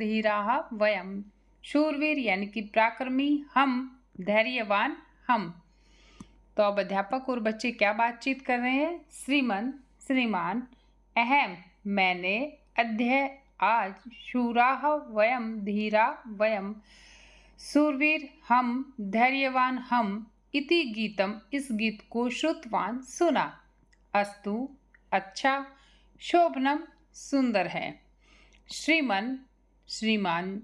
धीराः वयम, शूरवीर यानी कि पराक्रमी हम, धैर्यवान हम। तो अब अध्यापक और बच्चे क्या बातचीत कर रहे हैं? श्रीमन श्रीमान, अहम मैंने, अद्य आज, शूराः वयम धीरा वयम, शूरवीर हम, धैर्यवान हम, इति गीतम इस गीत को श्रुतवान सुना, अस्तु अच्छा, शोभनम सुंदर है, श्रीमन श्रीमान,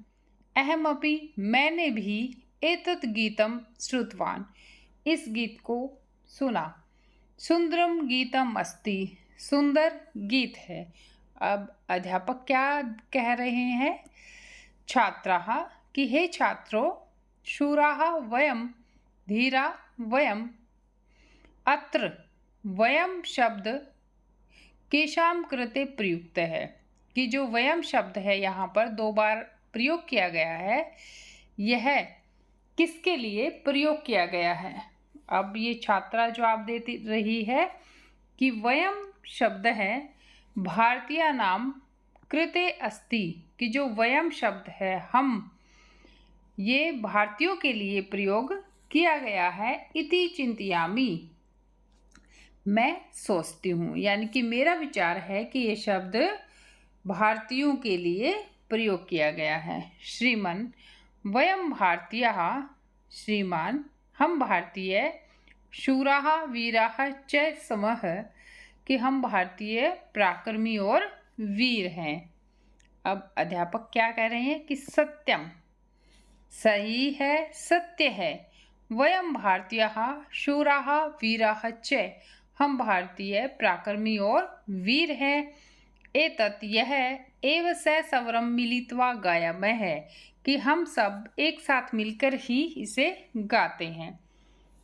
अहमपि मैंने भी, एतत् गीतम श्रुतवान इस गीत को सुना, सुंदरम गीतम अस्ति सुंदर गीत है। अब अध्यापक क्या कह रहे हैं? छात्राः कि हे छात्रों, शूराः वयम धीरा वयम। अत्र वयम शब्द केशाम कृते प्रयुक्त है, कि जो वयम शब्द है यहाँ पर 2 बार प्रयोग किया गया है, यह किसके लिए प्रयोग किया गया है? अब ये छात्रा जवाब देती रही है कि वयम शब्द है भारतीय नाम कृते अस्ति, कि जो वयम शब्द है हम, ये भारतीयों के लिए प्रयोग किया गया है, इति चिंतयामि मैं सोचती हूँ, यानी कि मेरा विचार है कि ये शब्द भारतीयों के लिए प्रयोग किया गया है। श्रीमन वयम भारतीयः, श्रीमान हम भारतीय, शूराः वीराः च समः, कि हम भारतीय पराक्रमी और वीर हैं। अब अध्यापक क्या कह रहे हैं कि सत्यम सही है, सत्य है, वयम भारतीयः शूराः वीराः च, हम भारतीय पराक्रमी और वीर हैं, एतत् यह, एव स स्वरम मिलित्वा गायामः है, कि हम सब एक साथ मिलकर ही इसे गाते हैं।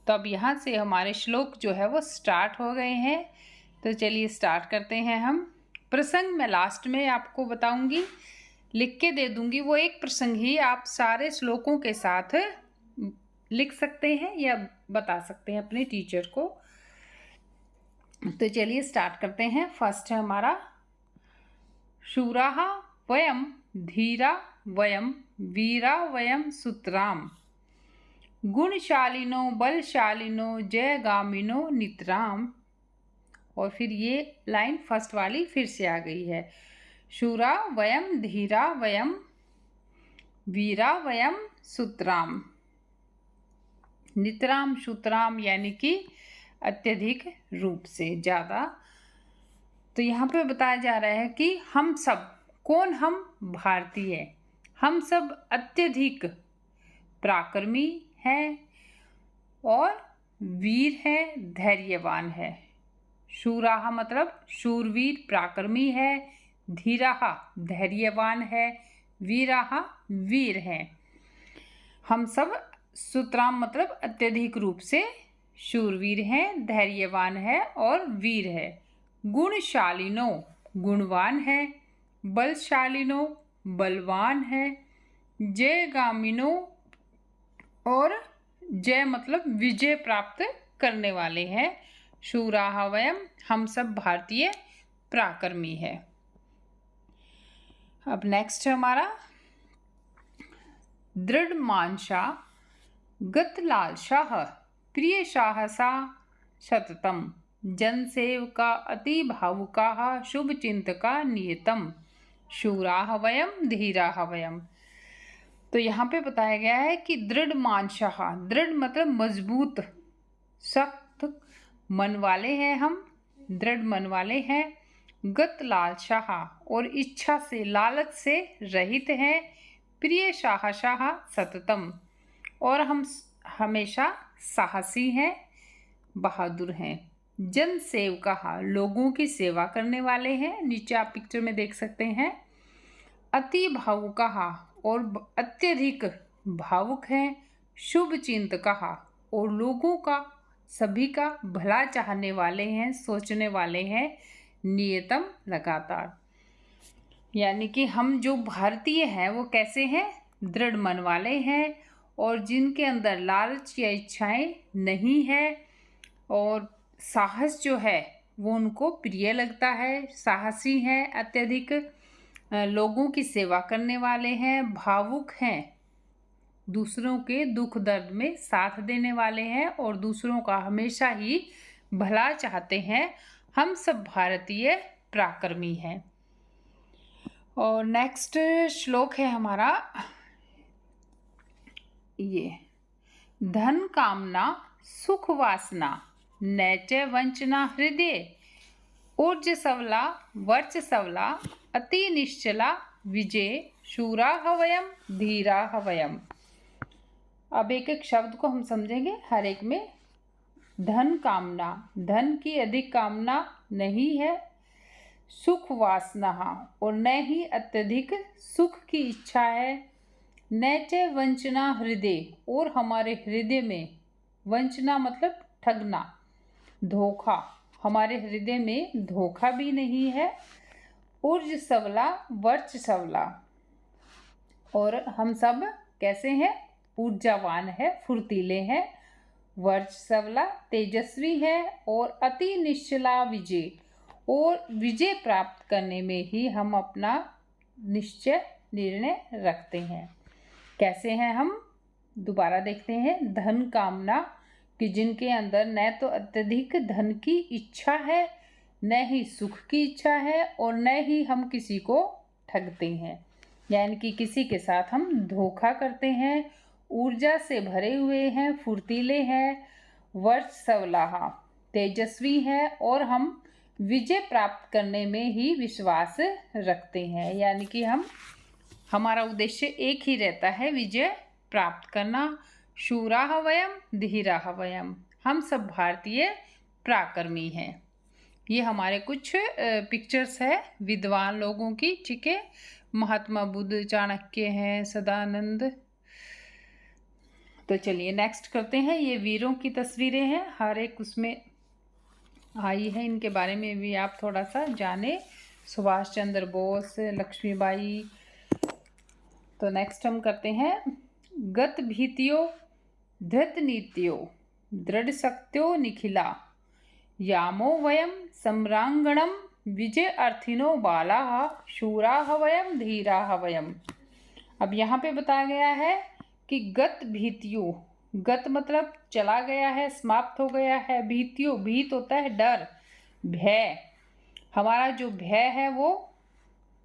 तो अब यहाँ से हमारे श्लोक जो है वो स्टार्ट हो गए हैं। तो चलिए स्टार्ट करते हैं हम। प्रसंग मैं लास्ट में आपको बताऊंगी, लिख के दे दूंगी, वो एक प्रसंग ही आप सारे श्लोकों के साथ लिख सकते हैं या बता सकते हैं अपने टीचर को। तो चलिए स्टार्ट करते हैं। फर्स्ट है हमारा शूराः वयम धीरा वयम वीरा वयम सुतराम, गुणशालिनो बलशालिनो जयगामिनो नितराम। और फिर ये लाइन फर्स्ट वाली फिर से आ गई है, शूरा वयम धीरा वयम वीरा वयम सुतराम, नितराम सुतराम यानी कि अत्यधिक रूप से, ज़्यादा। तो यहाँ पे बताया जा रहा है कि हम सब, कौन? हम भारतीय, हम सब अत्यधिक पराक्रमी हैं और वीर हैं, धैर्यवान है। शूराः मतलब शूरवीर पराक्रमी है, धीराः धैर्यवान है, वीराः वीर हैं। हम सब सुतराम मतलब अत्यधिक रूप से शूरवीर हैं, धैर्यवान है और वीर है। गुणशालिनो गुणवान है, बलशालिनो बलवान है, जयगामिनो और जय मतलब विजय प्राप्त करने वाले हैं। शूराः वयम हम सब भारतीय पराक्रमी है। अब नेक्स्ट है हमारा दृढ़ मानसा गतलालसाः प्रिय साहसा सततम, जनसेवका अति भावुकाः शुभ चिंतका नियतम, शूराः वयम धीराः वयम। तो यहाँ पे बताया गया है कि दृढ़ मानसाः, दृढ़ मतलब मजबूत, सख्त मन वाले हैं हम, दृढ़ मन वाले हैं। गत लालसाः और इच्छा से, लालच से रहित हैं। प्रिय साहसाः सततम और हम हमेशा साहसी हैं, बहादुर हैं। जन सेवकाः लोगों की सेवा करने वाले हैं, नीचे आप पिक्चर में देख सकते हैं। अति भावुकाः और अत्यधिक भावुक हैं। शुभ चिंतकाः और लोगों का, सभी का भला चाहने वाले हैं, सोचने वाले हैं। नियतम लगातार, यानी कि हम जो भारतीय हैं वो कैसे हैं? दृढ़ मन वाले हैं और जिनके अंदर लालच या इच्छाएं नहीं है और साहस जो है वो उनको प्रिय लगता है, साहसी हैं अत्यधिक लोगों की सेवा करने वाले हैं, भावुक हैं, दूसरों के दुख दर्द में साथ देने वाले हैं और दूसरों का हमेशा ही भला चाहते हैं। हम सब भारतीय पराक्रमी हैं। और नेक्स्ट श्लोक है हमारा ये, धन कामना सुख वासना नैचे वंचना हृदय, ऊर्ज सवला वर्च सवला अति निश्चला विजय, शूरा हवयम धीरा हवयम। अब एक एक शब्द को हम समझेंगे हर एक में। धन कामना, धन की अधिक कामना नहीं है। सुख वासना, और न ही अत्यधिक सुख की इच्छा है। नैचे वंचना हृदय, और हमारे हृदय में, वंचना मतलब ठगना, धोखा, हमारे हृदय में धोखा भी नहीं है। ऊर्ज सवला वर्च सवला, और हम सब कैसे हैं? ऊर्जावान है, फुर्तीले हैं। वर्च सवला तेजस्वी है, और अति निश्चला विजय, और विजय प्राप्त करने में ही हम अपना निश्चय निर्णय रखते हैं। कैसे हैं हम? दोबारा देखते हैं। धन कामना, कि जिनके अंदर न तो अत्यधिक धन की इच्छा है, न ही सुख की इच्छा है, और न ही हम किसी को ठगते हैं, यानी कि किसी के साथ हम धोखा करते हैं। ऊर्जा से भरे हुए हैं, फुर्तीले हैं। वर्ष सवलाहा, तेजस्वी है, और हम विजय प्राप्त करने में ही विश्वास रखते हैं, यानी कि हमारा उद्देश्य एक ही रहता है, विजय प्राप्त करना। शूराह वयम धीराह वयम, हम सब भारतीय पराक्रमी हैं। ये हमारे कुछ पिक्चर्स है विद्वान लोगों की, ठीक है। महात्मा बुद्ध, चाणक्य हैं, सदानंद। तो चलिए नेक्स्ट करते हैं। ये वीरों की तस्वीरें हैं, हर एक उसमें आई है, इनके बारे में भी आप थोड़ा सा जाने। सुभाष चंद्र बोस, लक्ष्मीबाई। तो नेक्स्ट हम करते हैं, गत भीतियो धृत नीतियो दृढ़ शक्त्यो निखिला, यामो वयम सम्रांगणम विजय अर्थिनो बाला, शूरा वयम धीरा वयम। अब यहाँ पे बताया गया है कि गत भीतियो, गत मतलब चला गया है, समाप्त हो गया है। भीतियो, भीत होता है डर, भय। हमारा जो भय है वो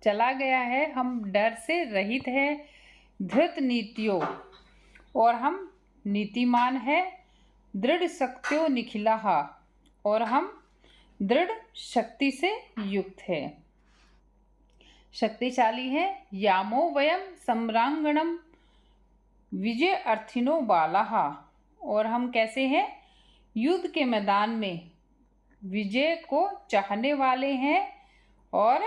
चला गया है, हम डर से रहित हैं। धृत नीतियों, और हम नीतिमान है। दृढ़ शक्तियों निखिला, और हम दृढ़ शक्ति से युक्त है, शक्तिशाली है। यामो वयम सम्रांगणम विजय अर्थिनो बालाहा, और हम कैसे हैं? युद्ध के मैदान में विजय को चाहने वाले हैं, और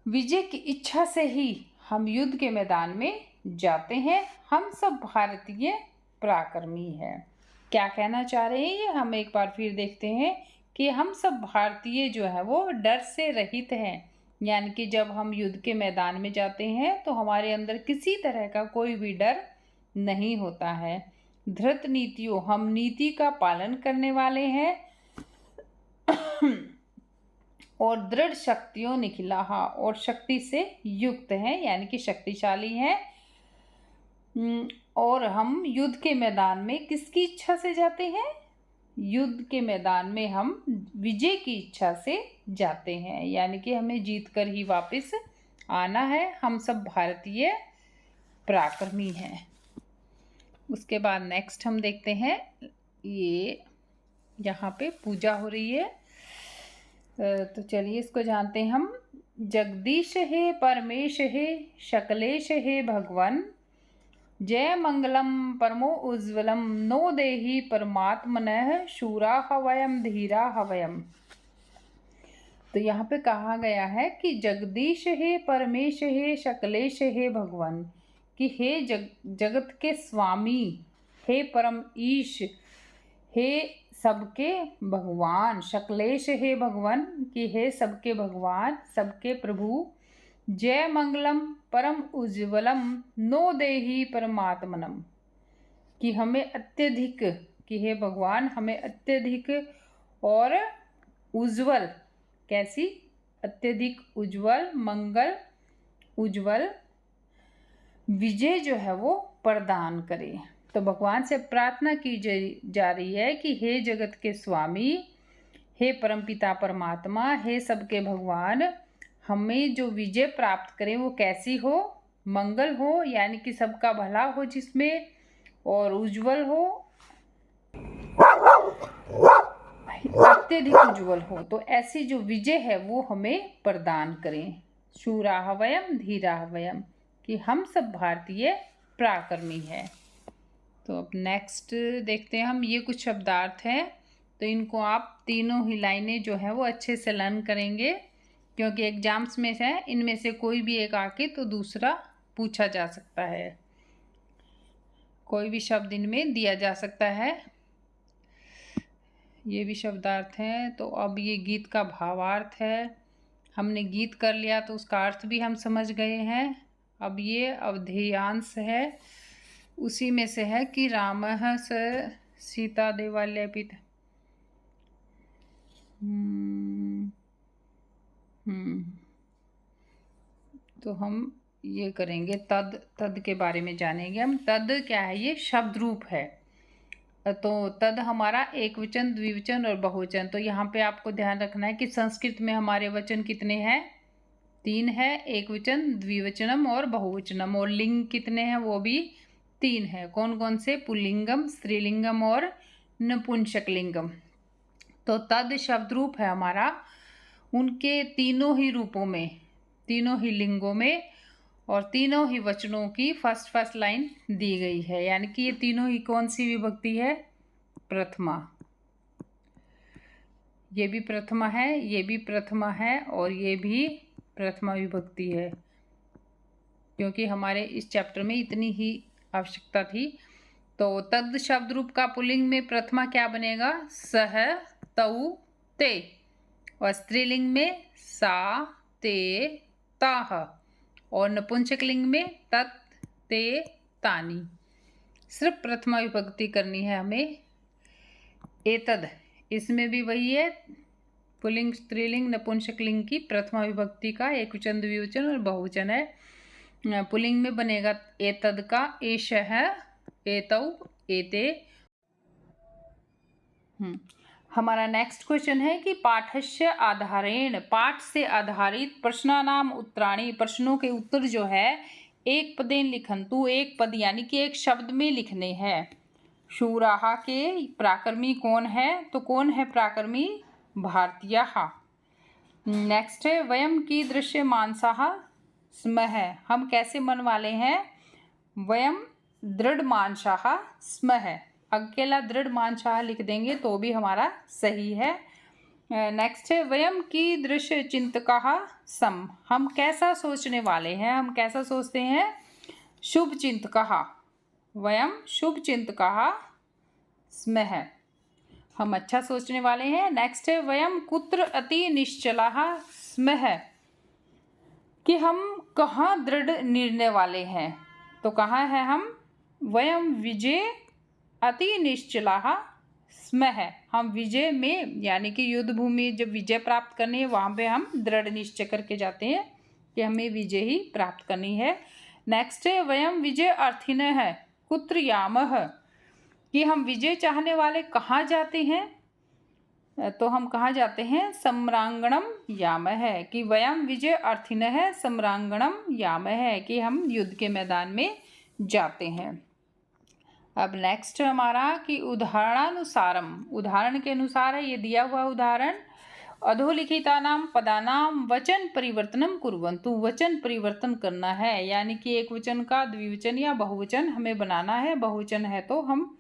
विजय की इच्छा से ही हम युद्ध के मैदान में जाते हैं। हम सब भारतीय पराक्रमी हैं। क्या कहना चाह रहे हैं ये हम एक बार फिर देखते हैं कि हम सब भारतीय जो है वो डर से रहित हैं, यानी कि जब हम युद्ध के मैदान में जाते हैं तो हमारे अंदर किसी तरह का कोई भी डर नहीं होता है। धृत नीतियों, हम नीति का पालन करने वाले हैं। और दृढ़ शक्तियों निखिला, और शक्ति से युक्त हैं, यानी कि शक्तिशाली हैं। और हम युद्ध के मैदान में किसकी इच्छा से जाते हैं? युद्ध के मैदान में हम विजय की इच्छा से जाते हैं, यानी कि हमें जीत कर ही वापस आना है। हम सब भारतीय पराक्रमी हैं। उसके बाद नेक्स्ट हम देखते हैं, ये यहाँ पे पूजा हो रही है, तो चलिए इसको जानते हैं हम। जगदीश हे परमेश हे शकलेश हे भगवन, जय मंगलम परमो उज्ज्वलम नो देहि परमात्मनः, शूरा हवयम धीरा हवयम। तो यहाँ पे कहा गया है कि जगदीश हे परमेश हे शकलेश हे भगवन, कि हे जगत के स्वामी, हे परम ईश, हे सबके भगवान। शकलेश हे भगवान, कि हे सबके भगवान, सबके प्रभु। जय मंगलम परम उज्ज्वलम नो देहि परमात्मनम, कि हमें अत्यधिक, कि हे भगवान हमें अत्यधिक और उज्ज्वल, कैसी अत्यधिक उज्जवल, मंगल, उज्जवल, विजय जो है वो प्रदान करे। तो भगवान से प्रार्थना की जा रही है कि हे जगत के स्वामी, हे परमपिता परमात्मा, हे सबके भगवान, हमें जो विजय प्राप्त करें वो कैसी हो? मंगल हो, यानी कि सबका भला हो जिसमें, और उज्जवल हो, अत्यधिक उज्जवल हो। तो ऐसी जो विजय है वो हमें प्रदान करें। शूराः वयं धीराः वयं, कि हम सब भारतीय पराक्रमी है। तो अब नेक्स्ट देखते हैं हम, ये कुछ शब्दार्थ हैं। तो इनको आप तीनों ही लाइनें जो है वो अच्छे से लर्न करेंगे, क्योंकि एग्जाम्स में से इनमें से कोई भी एक आके तो दूसरा पूछा जा सकता है, कोई भी शब्द इनमें दिया जा सकता है। ये भी शब्दार्थ हैं। तो अब ये गीत का भावार्थ है, हमने गीत कर लिया तो उसका अर्थ भी हम समझ गए हैं। अब ये अवधेयांश है, उसी में से है कि रामः स सीता देवालयपित। तो हम ये करेंगे, तद के बारे में जानेंगे हम। तद क्या है? ये शब्द रूप है। तो तद हमारा एक वचन, द्विवचन और बहुवचन। तो यहाँ पे आपको ध्यान रखना है कि संस्कृत में हमारे वचन कितने हैं? 3 है, एक वचन, द्विवचनम और बहुवचनम। और लिंग कितने हैं? वो भी 3 है। कौन कौन से? पुल्लिंगम, स्त्रीलिंगम और नपुंसकलिंगम। तो तद शब्द रूप है हमारा, उनके तीनों ही रूपों में, तीनों ही लिंगों में और तीनों ही वचनों की फर्स्ट लाइन दी गई है। यानी कि ये तीनों ही कौन सी विभक्ति है? प्रथमा। ये भी प्रथमा है, ये भी प्रथमा है और ये भी प्रथमा विभक्ति है, क्योंकि हमारे इस चैप्टर में इतनी ही आवश्यकता थी। तो तद शब्द रूप का पुल्लिंग में प्रथमा क्या बनेगा? सह, तौ, ते। और स्त्रीलिंग में सा, ते, ताह। और नपुंसकलिंग में तत्, ते, तानी। सिर्फ प्रथमा विभक्ति करनी है हमें। एतद, इसमें भी वही है, पुल्लिंग, स्त्रीलिंग, नपुंसकलिंग की प्रथमा विभक्ति का एक वचन, द्विवचन और बहुवचन है। पुल्लिंग में बनेगा एतद का एषः, एतौ, एते। हमारा नेक्स्ट क्वेश्चन है कि पाठस्य आधारेण, पाठ से आधारित प्रश्नानाम उत्तराणि, प्रश्नों के उत्तर जो है एक पदेन लिखन्तु, एक पद यानी कि एक शब्द में लिखने हैं। शूराः के पराक्रमी कौन है? तो कौन है पराक्रमी? भारतीयाः। नेक्स्ट है वयम कीदृश मानसाः स्मः, हम कैसे मन वाले हैं? वयम दृढ़ मानसाः स्मः। अकेला दृढ़ मानसाः लिख देंगे तो भी हमारा सही है। नेक्स्ट है वयम कीदृश चिंतकाः सम, हम कैसा सोचने वाले हैं? हम कैसा सोचते हैं? शुभ चिंतकाः, वयम शुभ चिंतकाः स्मः, हम अच्छा सोचने वाले हैं। नेक्स्ट है वयम कुत्र अति निश्चलाः स्मः, कि हम कहाँ दृढ़ निर्णय वाले हैं? तो कहाँ है हम? वयम विजय अति निश्चलाः स्मः, हम विजय में यानी कि युद्ध भूमि जब विजय प्राप्त करनी है वहाँ पे हम दृढ़ निश्चय करके जाते हैं कि हमें विजय ही प्राप्त करनी है। नेक्स्ट है वयम विजय अर्थिनः कुत्र यामः, कि हम विजय चाहने वाले कहाँ जाते हैं? तो हम कहाँ जाते हैं? सम्रांगणम यामः, कि वयम विजय अर्थिनः सम्रांगणम यामः, कि हम युद्ध के मैदान में जाते हैं। अब नेक्स्ट हमारा कि उदाहरणानुसारम, उदाहरण के अनुसार है ये दिया हुआ उदाहरण। अधोलिखितानां पदानां वचन परिवर्तनम कुर्वन्तु, वचन परिवर्तन करना है, यानी कि एक वचन का द्विवचन या बहुवचन हमें बनाना है। बहुवचन है तो हम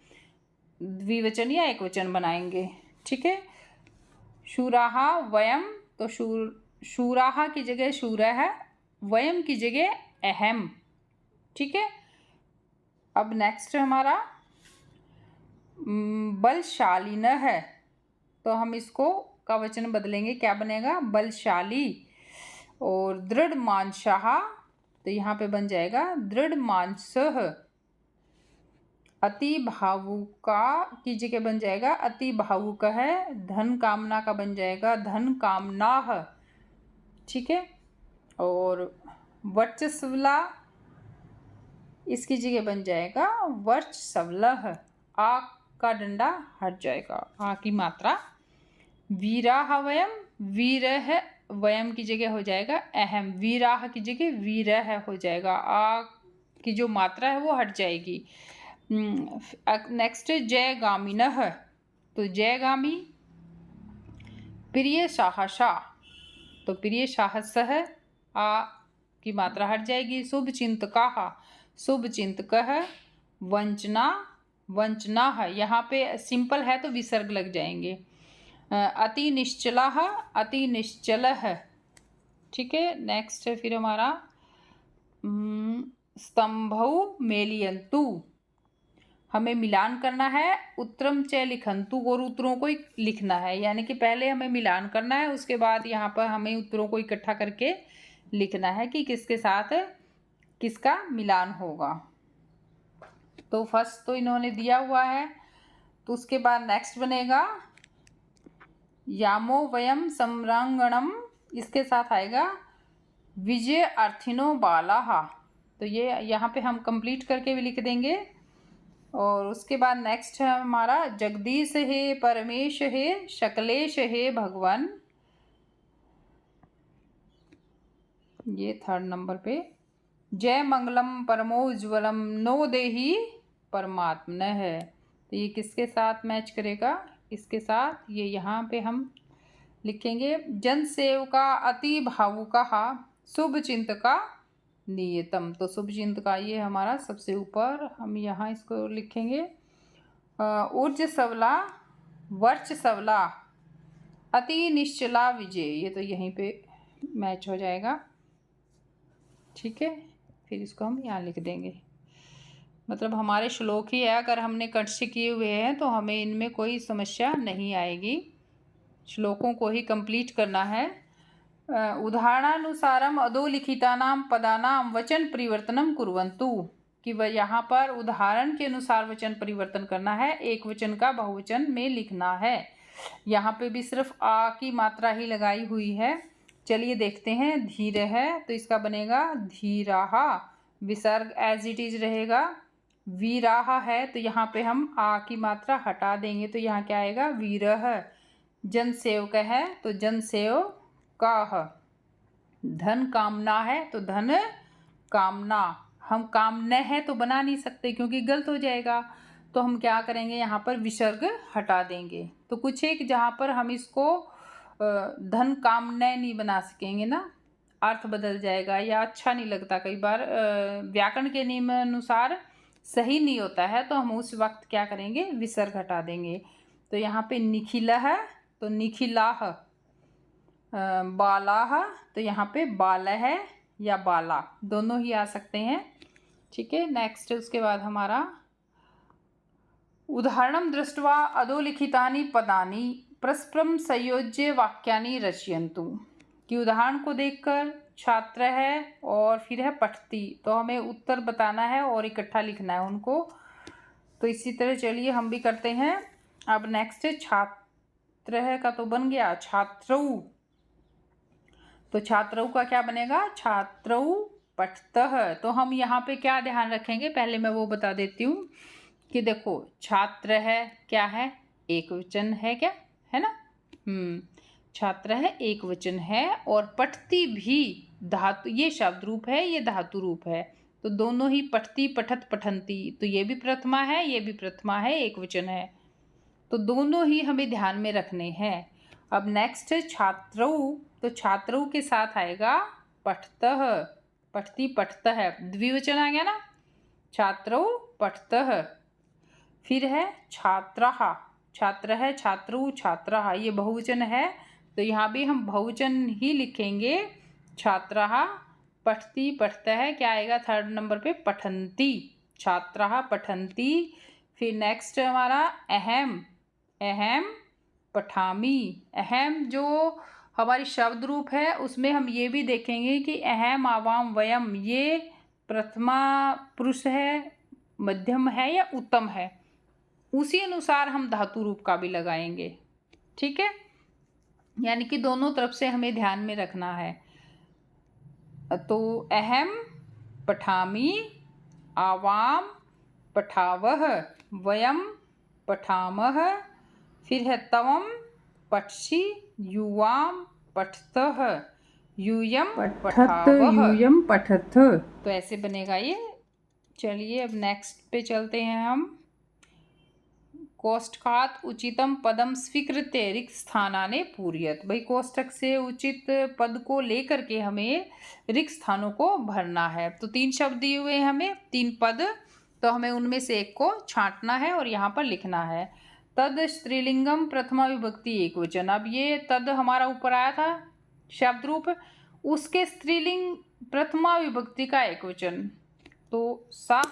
द्विवचन या एक वचन बनाएंगे। ठीक है। शूराः वयम, तो शूराः की जगह शूरः, वयम की जगह अहम। ठीक है। अब नेक्स्ट हमारा बलशालिनः है, तो हम इसको का वचन बदलेंगे, क्या बनेगा? बलशाली। और दृढ़ मानसाः, तो यहाँ पे बन जाएगा दृढ़ मानसः। अति भावुका की जगह बन जाएगा अति भावुक है। धन कामना का बन जाएगा धन कामनाः। ठीक है। और वर्चस्वला, इसकी जगह बन जाएगा वर्चस्वलः, आ का डंडा हट जाएगा, आ की मात्रा। वीराह वयम, वीरह वयम की जगह हो जाएगा अहम, वीराह की जगह वीरह हो जाएगा, आ की जो मात्रा है वो हट जाएगी। नेक्स्ट जयगामिनः, तो जयगामी। प्रिय साहसा, तो प्रिय साहसः, आ की मात्रा हट जाएगी। शुभ चिंतकाः, शुभ चिंतकः। वंचना, वंचना है, यहाँ पे सिंपल है तो विसर्ग लग जाएंगे। अति निश्चलः, अति निश्चलः, ठीक है। नेक्स्ट है फिर हमारा स्तंभौ मेलियंतु, हमें मिलान करना है। उत्तरम च लिखंतु, और उत्तरों को लिखना है, यानी कि पहले हमें मिलान करना है, उसके बाद यहाँ पर हमें उत्तरों को इकट्ठा करके लिखना है कि किसके साथ किसका मिलान होगा। तो फर्स्ट तो इन्होंने दिया हुआ है, तो उसके बाद नेक्स्ट बनेगा यामो वयम सम्रांगणम, इसके साथ आएगा विजय अर्थिनो बालाहा, तो ये यहाँ पे हम कंप्लीट करके भी लिख देंगे। और उसके बाद नेक्स्ट है हमारा जगदीश हे परमेश हे शकलेश हे भगवान, ये थर्ड नंबर पे। जय मंगलम परमोज्वलम नो देहि परमात्मन है, तो ये किसके साथ मैच करेगा, इसके साथ। ये यहाँ पे हम लिखेंगे जन सेवका अति भावुका शुभ चिंतका नियतम, तो शुभ चिंतका ये हमारा सबसे ऊपर, हम यहाँ इसको लिखेंगे। ऊर्ज सवला वर्च सवला अति निश्चला विजय, ये तो यहीं पे मैच हो जाएगा, ठीक है। फिर इसको हम यहाँ लिख देंगे, मतलब हमारे श्लोक ही है, अगर हमने कट से किए हुए हैं तो हमें इनमें कोई समस्या नहीं आएगी, श्लोकों को ही कंप्लीट करना है। उदाहरणानुसारम अधोलिखितानां पदानां वचन परिवर्तनम कुर्वन्तु, कि वह यहाँ पर उदाहरण के अनुसार वचन परिवर्तन करना है, एक वचन का बहुवचन में लिखना है। यहाँ पे भी सिर्फ आ की मात्रा ही लगाई हुई है। चलिए देखते हैं। धीर है तो इसका बनेगा धीराहा, विसर्ग एज इट इज रहेगा। वीराहा है तो यहाँ पे हम आ की मात्रा हटा देंगे, तो यहाँ क्या आएगा वीरह। जन सेवक है तो जन सेवकाः। धन कामना है तो धन कामना। हम कामना है तो बना नहीं सकते क्योंकि गलत हो जाएगा, तो हम क्या करेंगे यहाँ पर विसर्ग हटा देंगे। तो कुछ एक जहाँ पर हम इसको धन कामना नहीं बना सकेंगे ना, अर्थ बदल जाएगा या अच्छा नहीं लगता, कई बार व्याकरण के नियम अनुसार सही नहीं होता है, तो हम उस वक्त क्या करेंगे विसर्ग हटा देंगे। तो यहाँ पे निखिला है तो निखिलाह, बालाह तो यहाँ पे बाल है या बाला, दोनों ही आ सकते हैं, ठीक है। नेक्स्ट उसके बाद हमारा उदाहरणं दृष्ट्वा अधोलिखितानि पदानि परस्परं संयोज्य वाक्यानि रचयन्तु, कि उदाहरण को देखकर छात्र है और फिर है पठती, तो हमें उत्तर बताना है और इकट्ठा लिखना है उनको। तो इसी तरह चलिए हम भी करते हैं। अब नेक्स्ट है छात्र है का तो बन गया छात्रौ, तो छात्रौ का क्या बनेगा छात्रौ पठतः। तो हम यहाँ पे क्या ध्यान रखेंगे, पहले मैं वो बता देती हूँ कि देखो छात्र है क्या है एक वचन है, क्या है ना, छात्र है एक वचन है, और पठती भी धातु, ये शब्द रूप है ये धातु रूप है, तो दोनों ही पठती पठत पठंती, तो ये भी प्रथमा है ये भी प्रथमा है एक वचन है, तो दोनों ही हमें ध्यान में रखने हैं। अब नेक्स्ट है छात्रौ, तो छात्रौ के साथ आएगा पठतः, पठती पठतः, द्विवचन आ गया ना, छात्रौ पठतः। फिर है छात्राः, छात्र है छात्रौ छात्राः, ये बहुवचन है, तो यहाँ भी हम बहुवचन ही लिखेंगे, छात्राः। पठती पठतः क्या आएगा थर्ड नंबर पे पठन्ति, छात्राः पठन्ति। फिर नेक्स्ट हमारा अहम, अहम पठामि, अहम जो हमारी शब्द रूप है उसमें हम ये भी देखेंगे कि अहम आवाम वयम, ये प्रथमा पुरुष है, मध्यम है या उत्तम है, उसी अनुसार हम धातु रूप का भी लगाएंगे, ठीक है। यानी कि दोनों तरफ से हमें ध्यान में रखना है। तो अहम पठामि, आवाम पठावः, वयम पठामः, फिर है तवम पठसि, युवाम पठतः, यूयम पठावः, यूयम पठथ। तो ऐसे बनेगा ये। चलिए अब नेक्स्ट पे चलते हैं हम। कोष्ठकात उचितम पदम स्वीकृत्य रिक्त स्थानाने पूर्यत। भाई कोष्ठक से उचित पद को लेकर के हमें रिक्त स्थानों को भरना है। तो 3 शब्द दिए हुए हैं हमें, 3 पद, तो हमें उनमें से एक को छांटना है और यहाँ पर लिखना है। तद स्त्रीलिंगम प्रथमा विभक्ति एकवचन। अब ये तद हमारा ऊपर आया था शब्द रूप, उसके स्त्रीलिंग प्रथमा विभक्ति का एकवचन तो सा।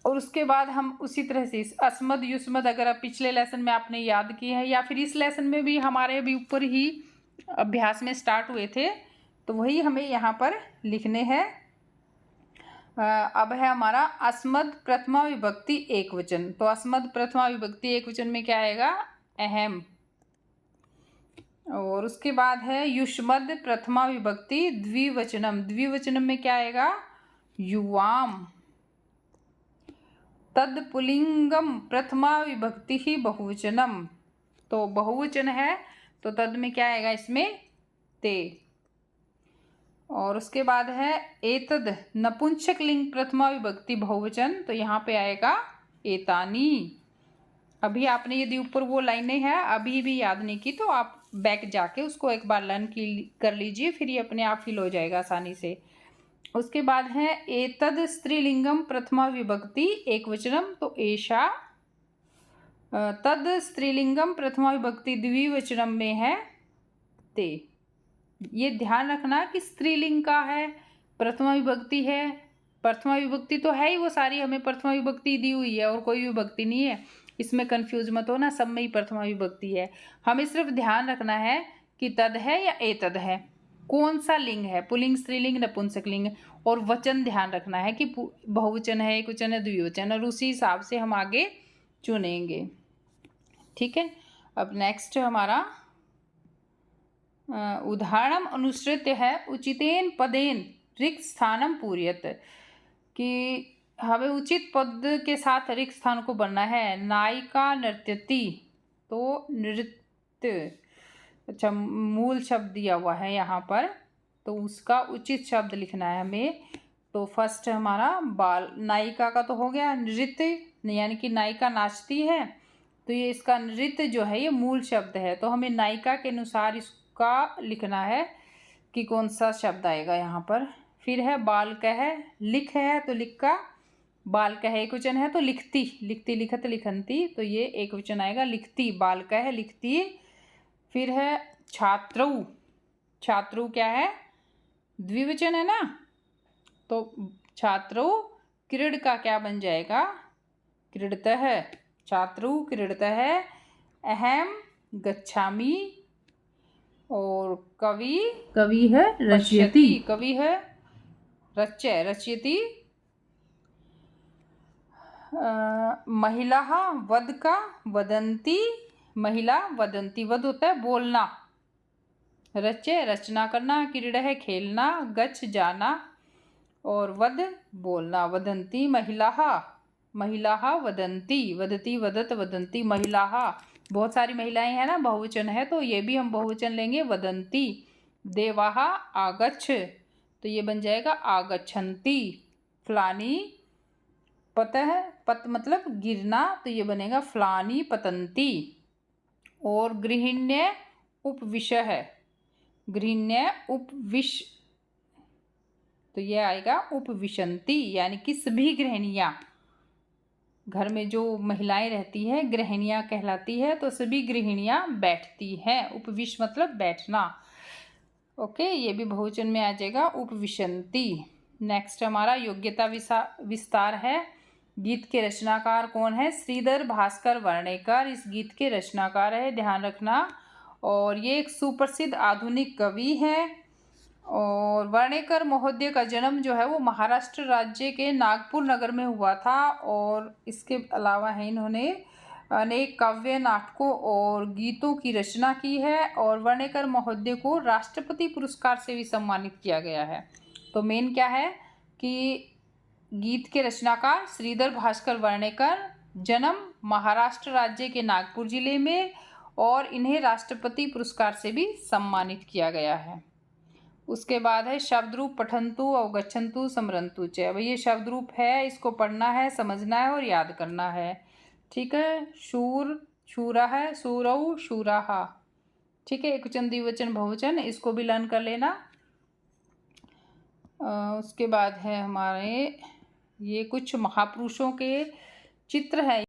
और उसके बाद हम उसी तरह से अस्मद युस्मद, अगर आप पिछले लेसन में आपने याद किए हैं या फिर इस लेसन में भी हमारे अभी ऊपर ही अभ्यास में स्टार्ट हुए थे, तो वही हमें यहाँ पर लिखने हैं। अब है हमारा अस्मद प्रथमा विभक्ति एकवचन। तो अस्मद प्रथमा विभक्ति एकवचन में क्या आएगा? अहम। और उसके बाद है युष्मद प्रथमा विभक्ति द्विवचनम। द्विवचनम में क्या आएगा? युवाम। तद पुलिंगम प्रथमा विभक्ति ही बहुवचनम। तो बहुवचन है तो तद में क्या आएगा इसमें? ते। और उसके बाद है एतद नपुंसक लिंग प्रथमा विभक्ति बहुवचन, तो यहाँ पे आएगा एतानी। अभी आपने यदि ऊपर वो लाइनें हैं अभी भी याद नहीं की तो आप बैक जाके उसको एक बार लर्न कर लीजिए, फिर ये अपने आप फिल हो जाएगा आसानी से। उसके बाद है एतद स्त्रीलिंगम प्रथमा विभक्ति एकवचनम, तो एषा। तद स्त्रीलिंगम प्रथमा विभक्ति द्विवचनम में है ते। ये ध्यान रखना कि स्त्रीलिंग का है, प्रथमा विभक्ति है। प्रथमा विभक्ति तो है ही, वो सारी हमें प्रथमा विभक्ति दी हुई है और कोई विभक्ति नहीं है, इसमें कंफ्यूज मत हो ना, सब में ही प्रथमा विभक्ति है। हमें सिर्फ ध्यान रखना है कि तद है या एतद है, कौन सा लिंग है, पुल्लिंग स्त्रीलिंग नपुंसक लिंग, और वचन ध्यान रखना है कि बहुवचन है, एकवचन है, द्विवचन, और उसी हिसाब से हम आगे चुनेंगे। ठीक है। अब नेक्स्ट हमारा उदाहरणम अनुसृत्य है उचितेन पदेन रिक्त स्थानम पूर्यत, कि हमें उचित पद के साथ रिक्त स्थान को बनना है। नायिका नृत्यति, तो नृत्य, अच्छा मूल शब्द दिया हुआ है यहाँ पर, तो उसका उचित शब्द लिखना है हमें। तो फर्स्ट हमारा बाल, नायिका का तो हो गया नृत्य, यानी कि नायिका नाचती है, तो ये इसका नृत्य जो है ये मूल शब्द है, तो हमें नायिका के अनुसार इसका लिखना है कि कौन सा शब्द आएगा यहाँ पर। फिर है बाल कह, लिख है तो लिख का, बाल कह एक वचन है तो लिखती, लिखती लिखत लिखंती, तो ये एक वचन आएगा लिखती, बाल कह लिखती। फिर है छात्रौ, छात्रौ क्या है? द्विवचन है ना, तो छात्रौ क्रीड का क्या बन जाएगा? क्रीडतः। छात्रौ क्रीडतः। अहम गच्छामि, और कवि, कवि है रचयति, कवि है रच्य रचयति। महिला वद का वदंती, महिला वदंती, वद होता है बोलना, रच्य रचना करना, क्रीड़ा है खेलना, गच्छ जाना, और वद बोलना, वदंती महिला, महिला वदंती, वदती वदत वदंती, महिला, बहुत सारी महिलाएं हैं ना, बहुवचन है तो ये भी हम बहुवचन लेंगे, वदंती। देवाः आगच्छ, तो ये बन जाएगा आगच्छन्ति। फलानी पतः, पत मतलब गिरना, तो ये बनेगा फलानी पतंती। और गृहिण्य उपविशः है, गृहिण्य उपविश, तो ये आएगा उपविशन्ति, यानी कि सभी गृहिणियाँ, घर में जो महिलाएं रहती है गृहिणियाँ कहलाती है, तो सभी गृहिणियाँ बैठती हैं। उपविश मतलब बैठना। ओके, ये भी बहुवचन में आ जाएगा उपविशन्ति। नेक्स्ट हमारा योग्यता विस्तार है। गीत के रचनाकार कौन है? श्रीधर भास्कर वर्णेकर इस गीत के रचनाकार है, ध्यान रखना। और ये एक सुप्रसिद्ध आधुनिक कवि है। और वर्णेकर महोदय का जन्म जो है वो महाराष्ट्र राज्य के नागपुर नगर में हुआ था। और इसके अलावा है इन्होंने अनेक काव्य नाटकों और गीतों की रचना की है और वर्णेकर महोदय को राष्ट्रपति पुरस्कार से भी सम्मानित किया गया है। तो मेन क्या है कि गीत के रचनाकार श्रीधर भास्कर वर्णेकर, जन्म महाराष्ट्र राज्य के नागपुर जिले में, और इन्हें राष्ट्रपति पुरस्कार से भी सम्मानित किया गया है। उसके बाद है शब्द रूप पठंतु अवगच्छन्तु स्मरन्तु च। अब ये शब्द रूप है, इसको पढ़ना है, समझना है और याद करना है। ठीक है, शूर शूरः शूरौ शूराः। ठीक है, एकवचन द्विवचन बहुवचन, इसको भी लर्न कर लेना। उसके बाद है हमारे ये कुछ महापुरुषों के चित्र है।